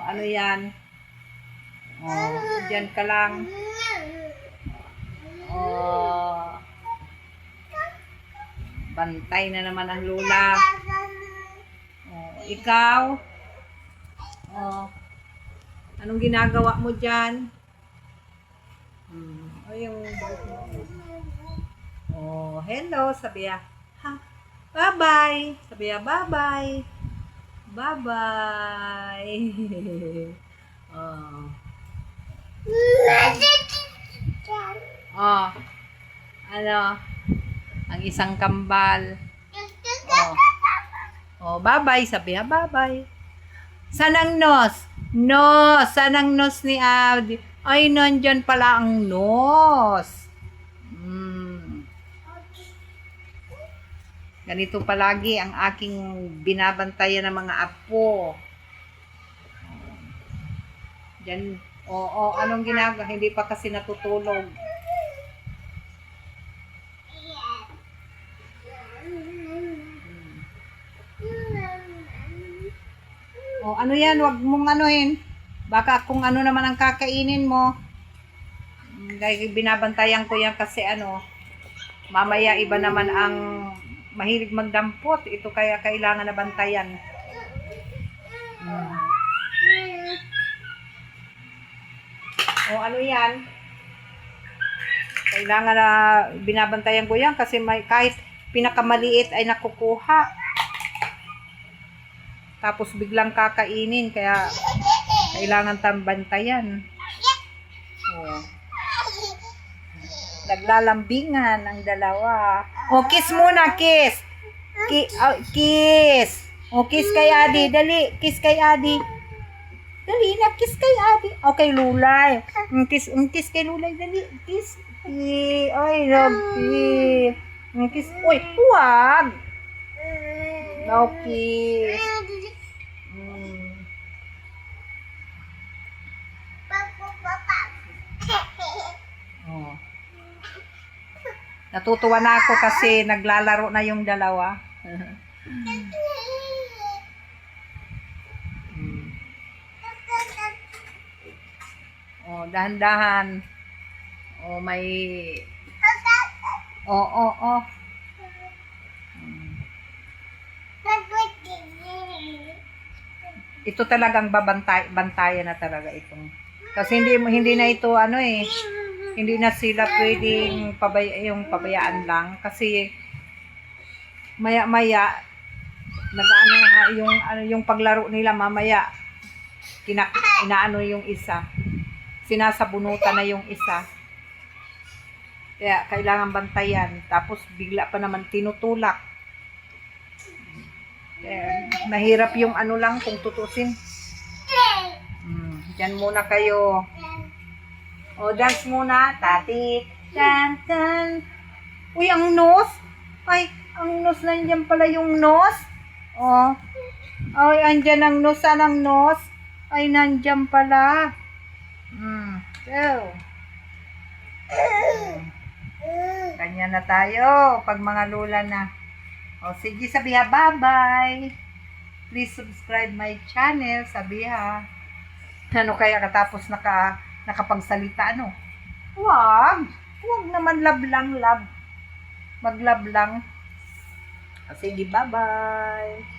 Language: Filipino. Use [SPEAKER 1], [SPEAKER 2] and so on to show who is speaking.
[SPEAKER 1] ano yan? Diyan ka lang. Bantay na naman ang lula. Ikaw? Anong ginagawa mo dyan? Hello, sabiya. Ha? Bye-bye. Sabiya, bye-bye. Bye-bye. Ano? Ang isang kambal. Bye-bye. Sabiya, bye-bye. Sanang nos? Nos. Sanang nos ni Abdi? Ay, nandyan pala ang nos. Ganito palagi ang aking binabantayan ng mga apo. Diyan, anong ginagawa? Hindi pa kasi natutulog. Ano yan? Huwag mong anuhin. Baka kung ano naman ang kakainin mo. Dahil binabantayan ko yan kasi mamaya iba naman ang mahilig magdampot. Ito kaya kailangan na bantayan. Ano yan? Kailangan na binabantayan ko yan kasi kahit pinakamaliit ay nakukuha. Tapos biglang kakainin kaya kailangan tambantayan. Naglalambingan ang dalawa. Kiss muna, kiss. Kiss. Kiss kay Adi. Dali, kiss kay Adi. Dali na, kiss kay Adi. Okay, Lulay. Kiss kay Lulay, dali. Kiss. Ay, love kiss. Kiss. Uy, huwag. No kiss. Natutuwa na ako kasi naglalaro na yung dalawa. Dahan-dahan. May ito talagang bantayan na talaga itong. Kasi hindi na ito hindi na sila pwedeng pabayaan lang kasi maya-maya yung paglaro nila mamaya inaano yung isa. Sinasabunutan na yung isa. Kaya kailangan bantayan. Tapos bigla pa naman tinutulak. Kaya mahirap yung lang kung tutusin. Diyan muna kayo. Dance muna. Tati. Tan, tan. Uy, ang nose. Ay, ang nose. Nandiyan pala yung nose. Ay, andyan ang nose. Saan ang nose? Ay, nandiyan pala. Ganyan na tayo. Pag mga lula na. Sige, sabiha. Bye-bye. Please subscribe my channel. Sabiha. Ano kaya katapos nakapagsalita, Huwag naman love lang, love. Mag-love lang. Sige, bye-bye.